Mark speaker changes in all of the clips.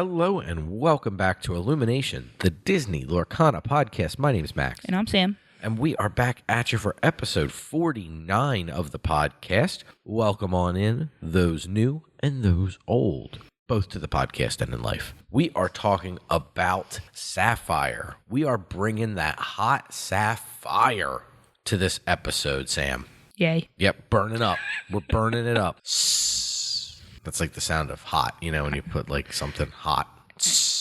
Speaker 1: Hello and welcome back to IllumiNation, the Disney Lorcana podcast. My name is Max.
Speaker 2: And I'm Sam.
Speaker 1: And we are back at you for episode 49 of the podcast. Welcome on in, those new and those old, both to the podcast and in life. We are talking about Saph-FIRE. We are bringing that hot Saph-FIRE to this episode, Sam.
Speaker 2: Yay.
Speaker 1: Yep, burning up. We're burning it up. That's like the sound of hot, you know, when you put like something hot.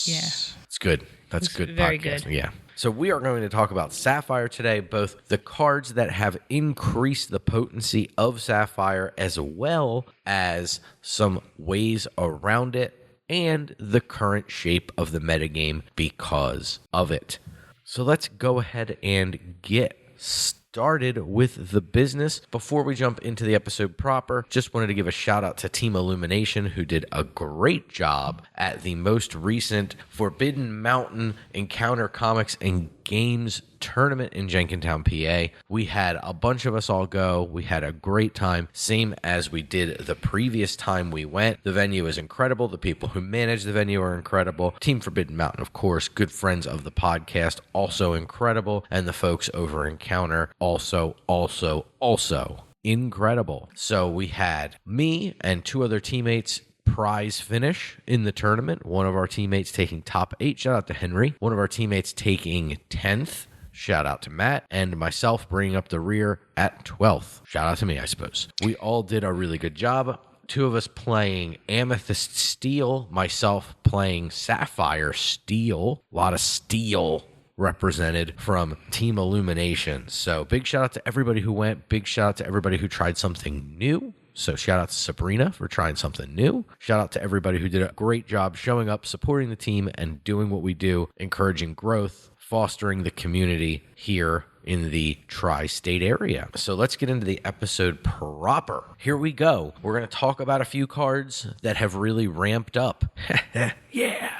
Speaker 2: Yeah.
Speaker 1: It's good. That's
Speaker 2: It's
Speaker 1: good
Speaker 2: very
Speaker 1: podcasting.
Speaker 2: good.
Speaker 1: Yeah. So we are going to talk about Saph-FIRE today, both the cards that have increased the potency of Saph-FIRE as well as some ways around it and the current shape of the metagame because of it. So let's go ahead and get started with the business. Before we jump into the episode proper, just wanted to give a shout out to Team IllumiNation, who did a great job at the most recent Forbidden Mountain Encounter Comics and Games tournament in Jenkintown, PA. We had a bunch of us all go. We had a great time, same as we did the previous time we went. The venue is incredible. The people who manage the venue are incredible. Team Forbidden Mountain, of course, good friends of the podcast, also incredible. And the folks over Encounter, also incredible. So we had me and two other teammates prize finish in the tournament. One of our teammates taking top 8. Shout out to Henry. One of our teammates taking 10th. Shout out to Matt. And myself bringing up the rear at 12th. Shout out to me, I suppose. We all did a really good job. Two of us playing Amethyst Steel. Myself playing Saph-FIRE Steel. A lot of steel represented from Team IllumiNation. So big shout out to everybody who went. Big shout out to everybody who tried something new. So shout out to Sabrina for trying something new. Shout out to everybody who did a great job showing up, supporting the team, and doing what we do, encouraging growth, fostering the community here in the tri-state area. So let's get into the episode proper. Here we go. We're going to talk about a few cards that have really ramped up. Yeah.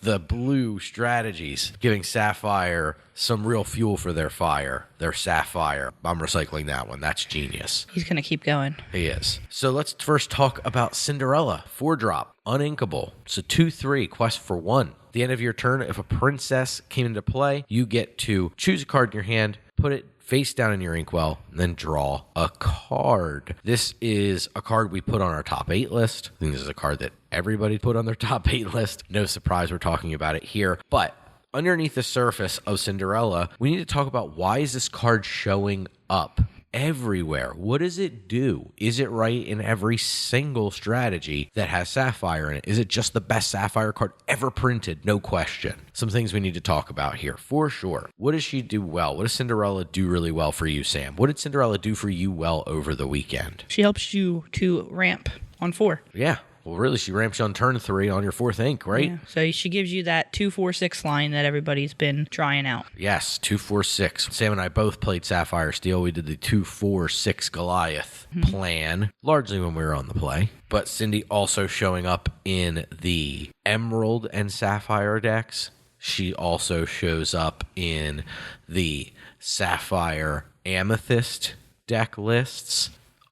Speaker 1: The blue strategies, giving Saph-FIRE some real fuel for their fire, their Saph-FIRE. I'm recycling that one. That's genius.
Speaker 2: He's going to keep going.
Speaker 1: He is. So let's first talk about Cinderella. 4-drop, uninkable. It's a 2/3, quest for 1. At the end of your turn, if a princess came into play, you get to choose a card in your hand, put it face down in your inkwell, and then draw a card. This is a card we put on our top 8 list. I think this is a card that everybody put on their top 8 list. No surprise we're talking about it here. But underneath the surface of Cinderella, we need to talk about, why is this card showing up everywhere? What does it do? Is it right in every single strategy that has Saph-FIRE in it? Is it just the best Saph-FIRE card ever printed? No question. Some things we need to talk about here for sure. What does she do well? What does Cinderella do really well for you, Sam? What did Cinderella do for you well over the weekend?
Speaker 2: She helps you to ramp on 4.
Speaker 1: Yeah. Well, really, she ramps you on turn 3 on your 4th ink, right?
Speaker 2: Yeah. So she gives you that 2-4-6 line that everybody's been trying out.
Speaker 1: Yes, 2-4-6. Sam and I both played Saph-FIRE Steel. We did the 2-4-6 Goliath plan, largely when we were on the play. But Cindy also showing up in the Emerald and Sapphire decks. She also shows up in the Sapphire Amethyst deck lists.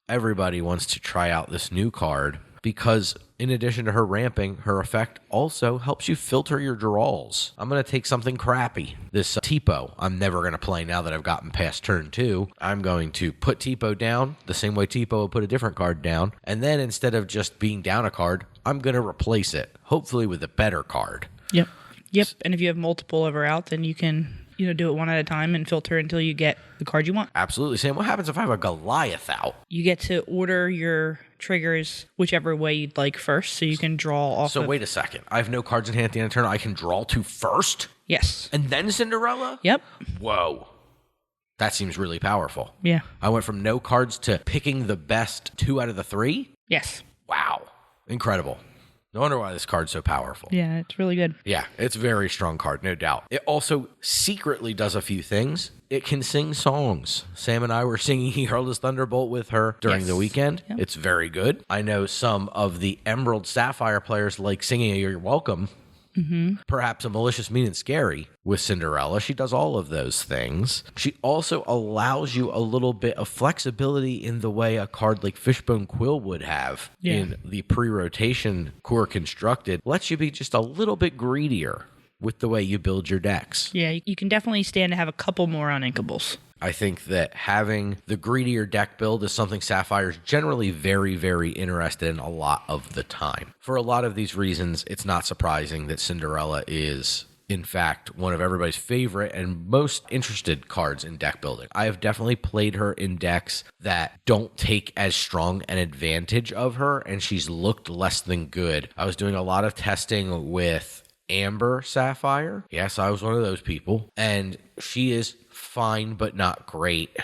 Speaker 1: Everybody wants to try out this new card, because in addition to her ramping, her effect also helps you filter your draws. I'm going to take something crappy. This Tipo, I'm never going to play now that I've gotten past turn 2. I'm going to put Tipo down the same way Tipo would put a different card down. And then instead of just being down a card, I'm going to replace it, hopefully with a better card.
Speaker 2: Yep. And if you have multiple of her out, then you can do it one at a time and filter until you get the card you want.
Speaker 1: Absolutely. Sam, what happens if I have a Goliath out?
Speaker 2: You get to order your triggers whichever way you'd like first, so you can draw off.
Speaker 1: So wait a second. I have no cards in hand at the end of the turn. I can draw 2 first?
Speaker 2: Yes.
Speaker 1: And then Cinderella?
Speaker 2: Yep.
Speaker 1: Whoa. That seems really powerful.
Speaker 2: Yeah.
Speaker 1: I went from no cards to picking the best 2 out of the 3?
Speaker 2: Yes.
Speaker 1: Wow. Incredible. No wonder why this card's so powerful.
Speaker 2: Yeah, it's really good.
Speaker 1: Yeah, it's a very strong card, no doubt. It also secretly does a few things. It can sing songs. Sam and I were singing He Hurled His Thunderbolt with her during the weekend. Yep. It's very good. I know some of the Emerald Sapphire players like singing You're Welcome Perhaps a malicious, mean, and scary with Cinderella. She does all of those things. She also allows you a little bit of flexibility in the way a card like Fishbone Quill would have in the pre-rotation core constructed. Lets you be just a little bit greedier with the way you build your decks.
Speaker 2: Yeah, you can definitely stand to have a couple more uninkables.
Speaker 1: I think that having the greedier deck build is something Saph-FIRE is generally very, very interested in a lot of the time. For a lot of these reasons, it's not surprising that Cinderella is, in fact, one of everybody's favorite and most interested cards in deck building. I have definitely played her in decks that don't take as strong an advantage of her, and she's looked less than good. I was doing a lot of testing with Amber Saph-FIRE. Yes, I was one of those people. And she is fine, but not great.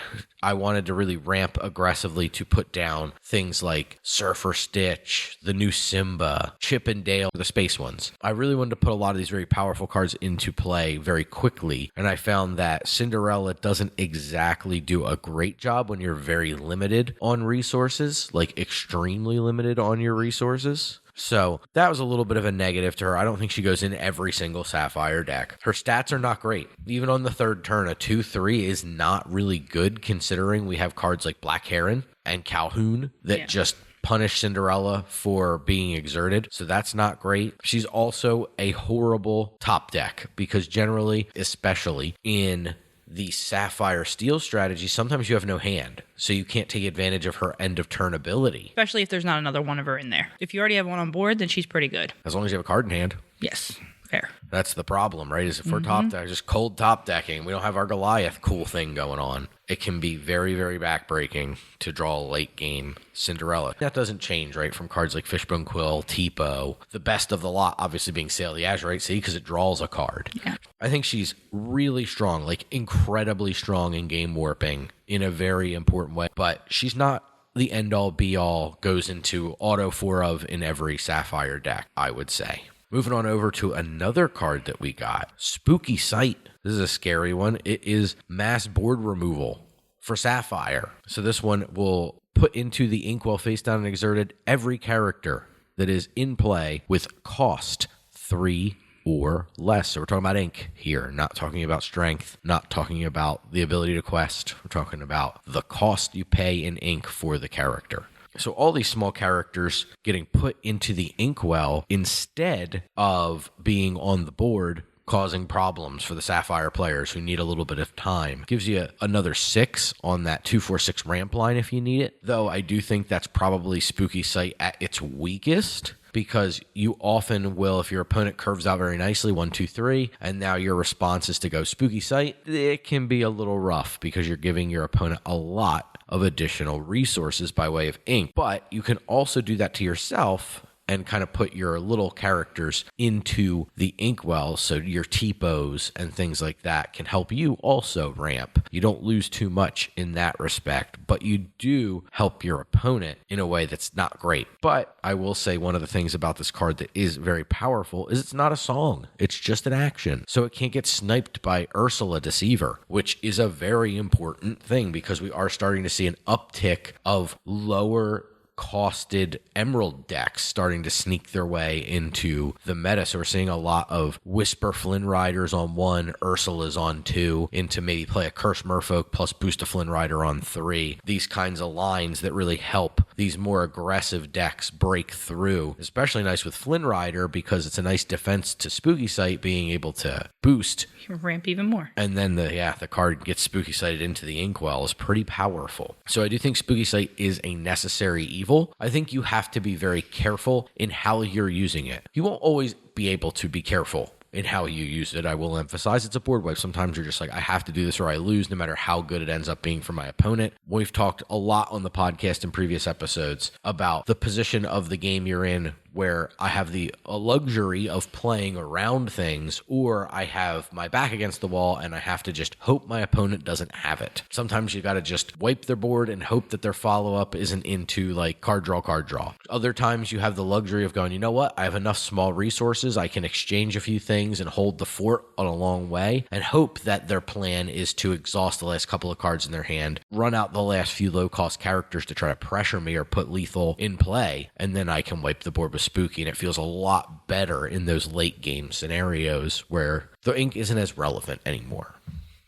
Speaker 1: I wanted to really ramp aggressively to put down things like Surfer Stitch, the new Simba, Chip and Dale, the space ones. I really wanted to put a lot of these very powerful cards into play very quickly. And I found that Cinderella doesn't exactly do a great job when you're very limited on resources, like extremely limited on your resources. So that was a little bit of a negative to her. I don't think she goes in every single Saph-FIRE deck. Her stats are not great. Even on the third turn, a 2-3 is not really good considering we have cards like Black Heron and Calhoun that just punish Cinderella for being exerted. So that's not great. She's also a horrible top deck because generally, especially in the Saph-FIRE Steel strategy, sometimes you have no hand, so you can't take advantage of her end of turn ability.
Speaker 2: Especially if there's not another one of her in there. If you already have one on board, then she's pretty good.
Speaker 1: As long as you have a card in hand.
Speaker 2: Yes, fair.
Speaker 1: That's the problem, right? Is if we're top deck, just cold top decking, we don't have our Goliath cool thing going on. It can be very, very backbreaking to draw a late game Cinderella. That doesn't change, right? From cards like Fishbone Quill, Tipo, the best of the lot, obviously being Sail the Azurite Sea, because it draws a card.
Speaker 2: Yeah.
Speaker 1: I think she's really strong, like incredibly strong in game warping in a very important way, but she's not the end-all, be-all, goes into auto 4 of in every Saph-FIRE deck, I would say. Moving on over to another card that we got, Spooky Sight. This is a scary one. It is mass board removal for Saph-FIRE. So this one will put into the inkwell face down and exerted every character that is in play with cost 3 or less. So we're talking about ink here, not talking about strength, not talking about the ability to quest. We're talking about the cost you pay in ink for the character. So all these small characters getting put into the inkwell instead of being on the board, causing problems for the Saph-FIRE players who need a little bit of time. Gives you another 6 on that 2-4-6 ramp line if you need it. Though I do think that's probably Spooky Sight at its weakest, because you often will, if your opponent curves out very nicely, 1, 2, 3, and now your response is to go Spooky Sight, it can be a little rough because you're giving your opponent a lot of additional resources by way of ink. But you can also do that to yourself and kind of put your little characters into the inkwell, so your Tipos and things like that can help you also ramp. You don't lose too much in that respect, but you do help your opponent in a way that's not great. But I will say one of the things about this card that is very powerful is it's not a song. It's just an action. So it can't get sniped by Ursula Deceiver, which is a very important thing because we are starting to see an uptick of lower costed emerald decks starting to sneak their way into the meta. So we're seeing a lot of Whisper Flynn Riders on 1, Ursula's on 2, into maybe play a Curse Merfolk plus boost a Flynn Rider on 3. These kinds of lines that really help these more aggressive decks break through. Especially nice with Flynn Rider because it's a nice defense to Spooky Sight being able to boost.
Speaker 2: You ramp even more.
Speaker 1: And then the card gets Spooky Sighted into the inkwell is pretty powerful. So I do think Spooky Sight is a necessary evil. I think you have to be very careful in how you're using it. You won't always be able to be careful in how you use it. I will emphasize it's a board wipe. Sometimes you're just like, I have to do this or I lose, no matter how good it ends up being for my opponent. We've talked a lot on the podcast in previous episodes about the position of the game you're in, where I have the luxury of playing around things, or I have my back against the wall and I have to just hope my opponent doesn't have it. Sometimes you got to just wipe their board and hope that their follow-up isn't into like card draw. Other times you have the luxury of going, you know what? I have enough small resources. I can exchange a few things and hold the fort on a long way and hope that their plan is to exhaust the last couple of cards in their hand, run out the last few low-cost characters to try to pressure me or put lethal in play, and then I can wipe the board with spooky, and it feels a lot better in those late game scenarios where the ink isn't as relevant anymore.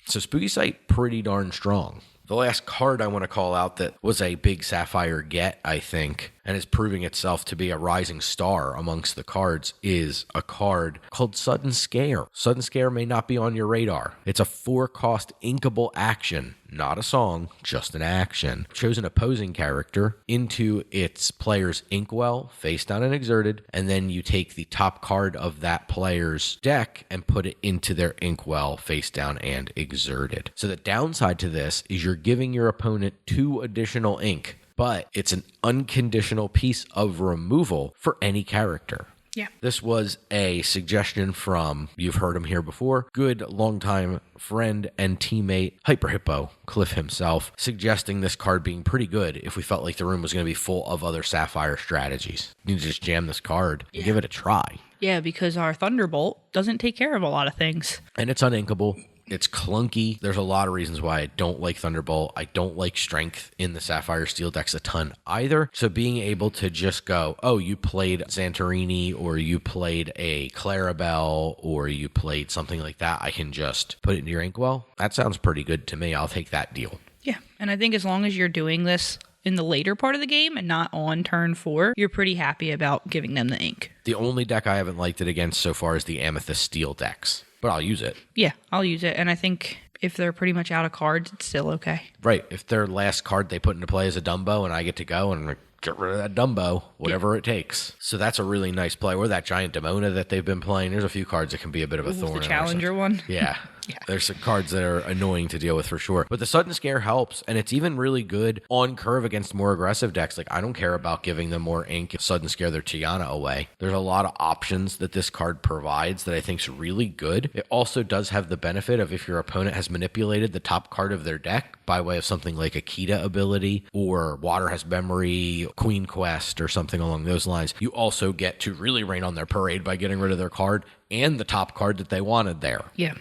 Speaker 1: So Spooky Sight, pretty darn strong. The last card I want to call out that was a big Saph-FIRE get, I think, and is proving itself to be a rising star amongst the cards, is a card called Sudden Scare. Sudden Scare may not be on your radar. It's a 4-cost inkable action, not a song, just an action. Choose an opposing character into its player's inkwell, face down and exerted, and then you take the top card of that player's deck and put it into their inkwell, face down and exerted. So the downside to this is you're giving your opponent 2 additional ink, but it's an unconditional piece of removal for any character.
Speaker 2: Yeah.
Speaker 1: This was a suggestion from, you've heard him here before, good longtime friend and teammate Hyper Hippo, Cliff himself, suggesting this card being pretty good if we felt like the room was going to be full of other Saph-FIRE strategies. You need to just jam this card and give it a try.
Speaker 2: Yeah, because our Thunderbolt doesn't take care of a lot of things.
Speaker 1: And it's uninkable. It's clunky. There's a lot of reasons why I don't like Thunderbolt. I don't like Strength in the Saph-FIRE Steel decks a ton either. So being able to just go, oh, you played Santorini, or you played a Clarabelle, or you played something like that, I can just put it into your inkwell. That sounds pretty good to me. I'll take that deal.
Speaker 2: Yeah, and I think as long as you're doing this in the later part of the game and not on turn 4, you're pretty happy about giving them the ink.
Speaker 1: The only deck I haven't liked it against so far is the Amethyst Steel decks. But I'll use it.
Speaker 2: Yeah, I'll use it. And I think if they're pretty much out of cards, it's still okay.
Speaker 1: Right. If their last card they put into play is a Dumbo and I get to go and get rid of that Dumbo, whatever it takes. So that's a really nice play. Or that giant Demona that they've been playing. There's a few cards that can be a bit of a thorn.
Speaker 2: The Challenger one?
Speaker 1: Yeah.
Speaker 2: Yeah.
Speaker 1: There's some cards that are annoying to deal with for sure. But the Sudden Scare helps, and it's even really good on curve against more aggressive decks. Like, I don't care about giving them more ink if Sudden Scare their Tiana away. There's a lot of options that this card provides that I think is really good. It also does have the benefit of if your opponent has manipulated the top card of their deck by way of something like a Kita ability or Water Has Memory, Queen Quest, or something along those lines, you also get to really rain on their parade by getting rid of their card and the top card that they wanted there.
Speaker 2: Yeah.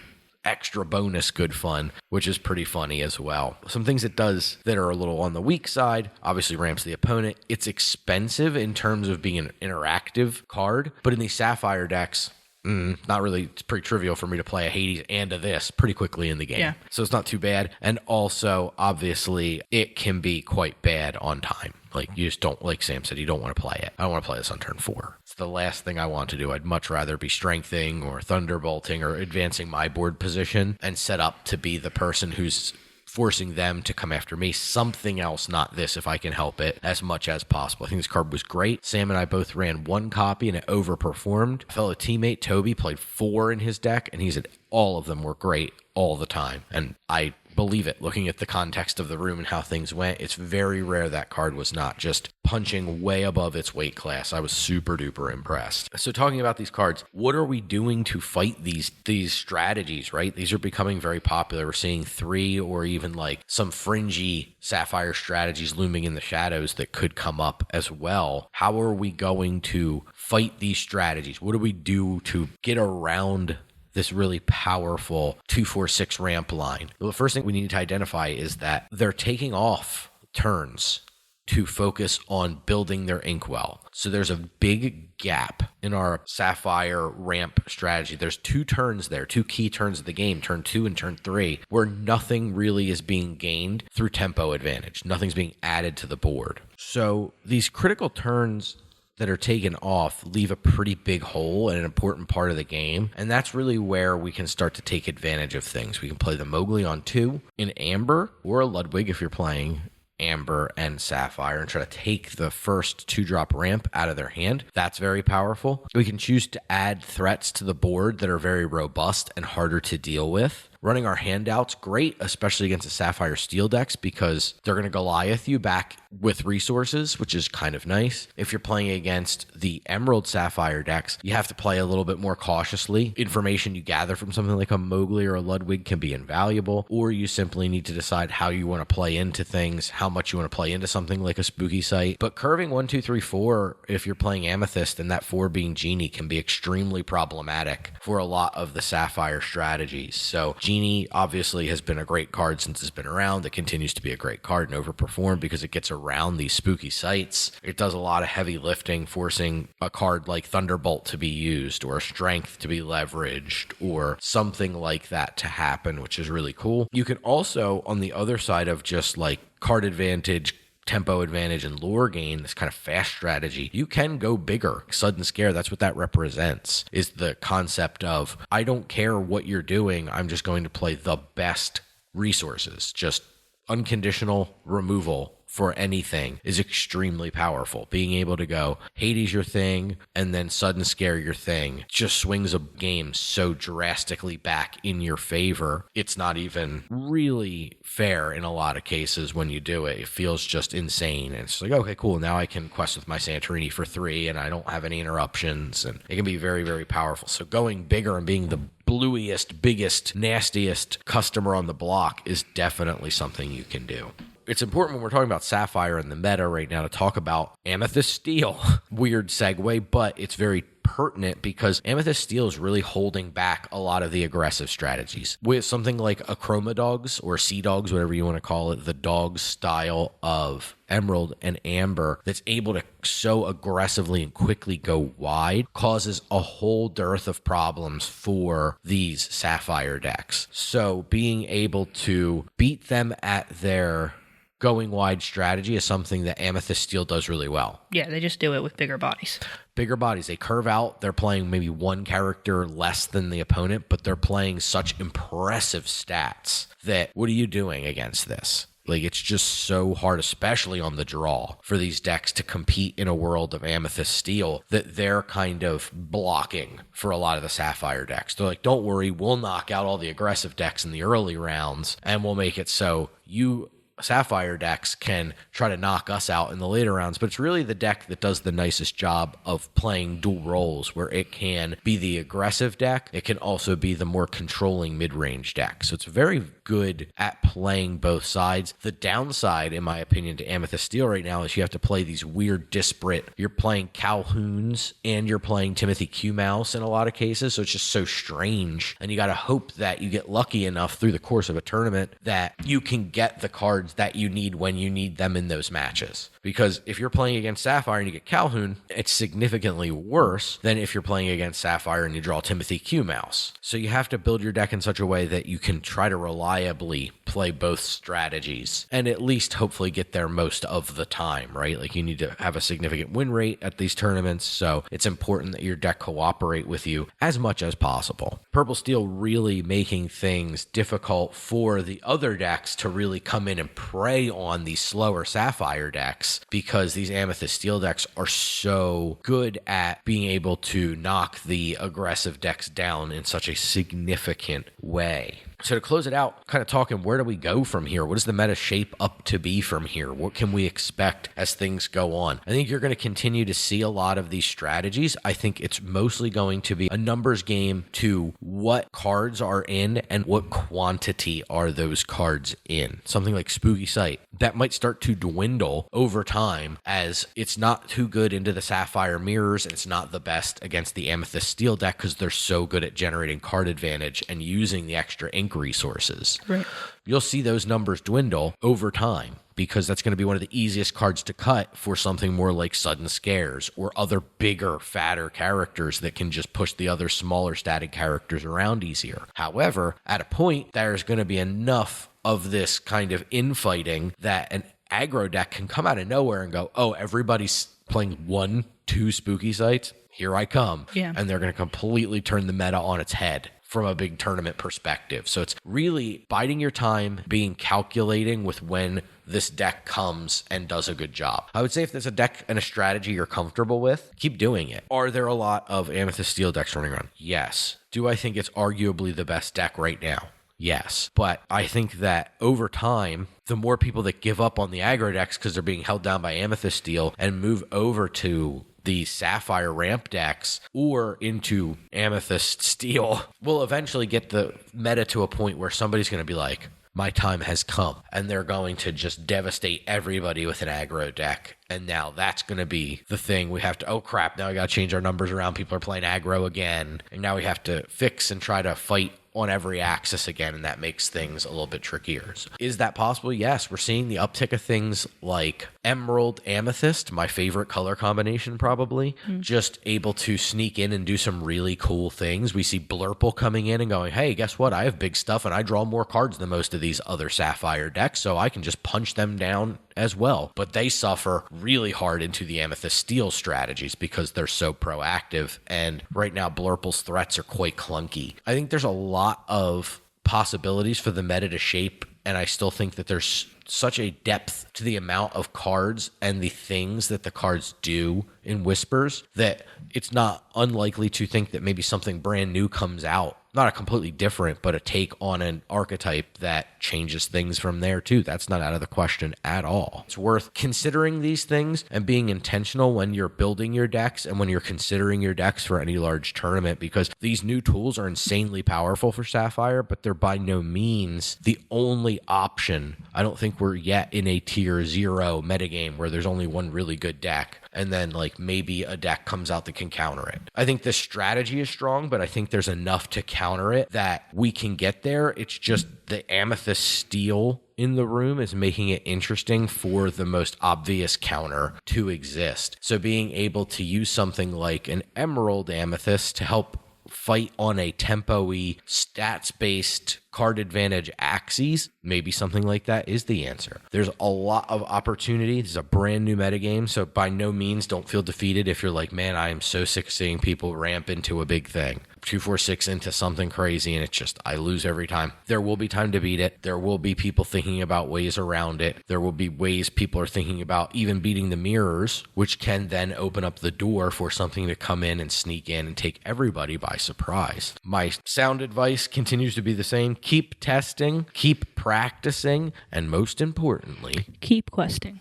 Speaker 1: Extra bonus good fun, which is pretty funny as well. Some things it does that are a little on the weak side, obviously ramps the opponent. It's expensive in terms of being an interactive card, but in these Saph-FIRE decks, not really. It's pretty trivial for me to play a Hades and a this pretty quickly in the game.
Speaker 2: Yeah.
Speaker 1: So it's not too bad. And also, obviously, it can be quite bad on time. Like, you just don't, like Sam said, you don't want to play it. I don't want to play this on turn 4. It's the last thing I want to do. I'd much rather be strengthening or thunderbolting or advancing my board position and set up to be the person who's forcing them to come after me. Something else, not this, if I can help it, as much as possible. I think this card was great. Sam and I both ran 1 copy and it overperformed. A fellow teammate, Toby, played 4 in his deck, and he said all of them were great all the time. And I believe it, looking at the context of the room and how things went. It's very rare that card was not just punching way above its weight class. I was super duper impressed. So talking about these cards, what are we doing to fight these strategies, right? These are becoming very popular. We're seeing 3 or even like some fringy Saph-FIRE strategies looming in the shadows that could come up as well. How are we going to fight these strategies? What do we do to get around this really powerful 2-4-6 ramp line? Well, the first thing we need to identify is that they're taking off turns to focus on building their inkwell. So there's a big gap in our Saph-FIRE ramp strategy. There's 2 turns there, 2 key turns of the game, turn 2 and turn 3, where nothing really is being gained through tempo advantage. Nothing's being added to the board. So these critical turns that are taken off leave a pretty big hole in an important part of the game. And that's really where we can start to take advantage of things. We can play the Mowgli on 2 in Amber, or a Ludwig if you're playing Amber and Saph-FIRE, and try to take the first 2-drop ramp out of their hand. That's very powerful. We can choose to add threats to the board that are very robust and harder to deal with. Running our handouts, great, especially against the Saph-FIRE Steel decks, because they're going to Goliath you back with resources, which is kind of nice. If you're playing against the Emerald Saph-FIRE decks, you have to play a little bit more cautiously. Information you gather from something like a Mowgli or a Ludwig can be invaluable, or you simply need to decide how you want to play into things, how much you want to play into something like a Spooky Sight. But curving 1, 2, 3, 4, if you're playing Amethyst, and that 4 being Genie, can be extremely problematic for a lot of the Saph-FIRE strategies. So Genie obviously has been a great card since it's been around. It continues to be a great card and overperform because it gets around these spooky sites. It does a lot of heavy lifting, forcing a card like Thunderbolt to be used or Strength to be leveraged or something like that to happen, which is really cool. You can also, on the other side of just like card advantage, tempo advantage, and lore gain, this kind of fast strategy, you can go bigger. Sudden Scare, that's what that represents, is the concept of, I don't care what you're doing, I'm just going to play the best resources. Just unconditional removal for anything is extremely powerful. Being able to go Hades your thing and then Sudden Scare your thing just swings a game so drastically back in your favor. It's not even really fair in a lot of cases when you do it. It feels just insane. And it's like, okay, cool. Now I can quest with my Santorini for 3 and I don't have any interruptions. And it can be very, very powerful. So going bigger and being the bluiest, biggest, nastiest customer on the block is definitely something you can do. It's important when we're talking about Saph-FIRE and the meta right now to talk about Amethyst Steel. Weird segue, but it's very pertinent because Amethyst Steel is really holding back a lot of the aggressive strategies. With something like a Chroma Dogs or Sea Dogs, whatever you want to call it, the dog style of Emerald and Amber that's able to so aggressively and quickly go wide causes a whole dearth of problems for these Saph-FIRE decks. So being able to beat them at their going wide strategy is something that Amethyst Steel does really well.
Speaker 2: Yeah, they just do it with bigger bodies.
Speaker 1: Bigger bodies. They curve out. They're playing maybe one character less than the opponent, but they're playing such impressive stats that what are you doing against this? Like, it's just so hard, especially on the draw, for these decks to compete in a world of Amethyst Steel that they're kind of blocking for a lot of the Saph-FIRE decks. They're like, don't worry, we'll knock out all the aggressive decks in the early rounds, and we'll make it so you Saph-FIRE decks can try to knock us out in the later rounds, but it's really the deck that does the nicest job of playing dual roles, where it can be the aggressive deck, it can also be the more controlling mid-range deck. So it's very good at playing both sides. The downside, in my opinion, to Amethyst Steel right now is you have to play these weird disparate, you're playing Calhouns and you're playing Timothy Q Mouse in a lot of cases, so it's just so strange, and you got to hope that you get lucky enough through the course of a tournament that you can get the cards that you need when you need them in those matches. Because if you're playing against Saph-FIRE and you get Calhoun, it's significantly worse than if you're playing against Saph-FIRE and you draw Timothy Q Mouse. So you have to build your deck in such a way that you can try to reliably play both strategies and at least hopefully get there most of the time, right? Like, you need to have a significant win rate at these tournaments, so it's important that your deck cooperate with you as much as possible. Purple Steel really making things difficult for the other decks to really come in and prey on these slower Saph-FIRE decks, because these Amethyst Steel decks are so good at being able to knock the aggressive decks down in such a significant way. So to close it out, kind of talking, where do we go from here? What does the meta shape up to be from here? What can we expect as things go on? I think you're going to continue to see a lot of these strategies. I think it's mostly going to be a numbers game to what cards are in and what quantity are those cards in. Something like Spooky Sight, that might start to dwindle over time as it's not too good into the Saph-FIRE mirrors, and it's not the best against the Amethyst Steel deck because they're so good at generating card advantage and using the extra ink resources.
Speaker 2: Right.
Speaker 1: You'll see those numbers dwindle over time, because that's going to be one of the easiest cards to cut for something more like Sudden Scares or other bigger, fatter characters that can just push the other smaller static characters around easier. However, at a point, there's going to be enough of this kind of infighting that an aggro deck can come out of nowhere and go, oh, everybody's playing 1-2 Spooky Sites, here I come.
Speaker 2: Yeah.
Speaker 1: And they're going to completely turn the meta on its head from a big tournament perspective. So it's really biding your time, being calculating with when this deck comes and does a good job. I would say if there's a deck and a strategy you're comfortable with, keep doing it. Are there a lot of Amethyst Steel decks running around? Yes. Do I think it's arguably the best deck right now? Yes. But I think that over time, the more people that give up on the aggro decks because they're being held down by Amethyst Steel and move over to the Saph-FIRE ramp decks or into Amethyst Steel, will eventually get the meta to a point where somebody's going to be like, my time has come, and they're going to just devastate everybody with an aggro deck. And now that's going to be the thing we have to, oh crap, now we got to change our numbers around. People are playing aggro again. And now we have to fix and try to fight on every axis again, and that makes things a little bit trickier. So is that possible? Yes. We're seeing the uptick of things like Emerald Amethyst, my favorite color combination probably, just able to sneak in and do some really cool things. We see Blurple coming in and going, hey, guess what? I have big stuff and I draw more cards than most of these other Saph-FIRE decks, so I can just punch them down as well. But they suffer really hard into the Amethyst Steel strategies because they're so proactive, and right now Blurple's threats are quite clunky. I think there's a lot of possibilities for the meta to shape, and I still think that there's such a depth to the amount of cards and the things that the cards do in Whispers that it's not unlikely to think that maybe something brand new comes out. Not a completely different, but a take on an archetype that changes things from there too. That's not out of the question at all. It's worth considering these things and being intentional when you're building your decks and when you're considering your decks for any large tournament, because these new tools are insanely powerful for Saph-FIRE, but they're by no means the only option. I don't think we're yet in a tier 0 metagame where there's only one really good deck, and then like maybe a deck comes out that can counter it. I think the strategy is strong, but I think there's enough to counter it that we can get there. It's just the Amethyst Steel in the room is making it interesting for the most obvious counter to exist. So being able to use something like an Emerald Amethyst to help fight on a tempo-y, stats-based card advantage axes, maybe something like that is the answer. There's a lot of opportunity. This is a brand new metagame, so by no means don't feel defeated if you're like, man, I am so sick of seeing people ramp into a big thing. 2-4-6 into something crazy, and it's just, I lose every time. There will be time to beat it. There will be people thinking about ways around it. There will be ways people are thinking about even beating the mirrors, which can then open up the door for something to come in and sneak in and take everybody by surprise. My sound advice continues to be the same. Keep testing, keep practicing, and most importantly,
Speaker 2: keep questing.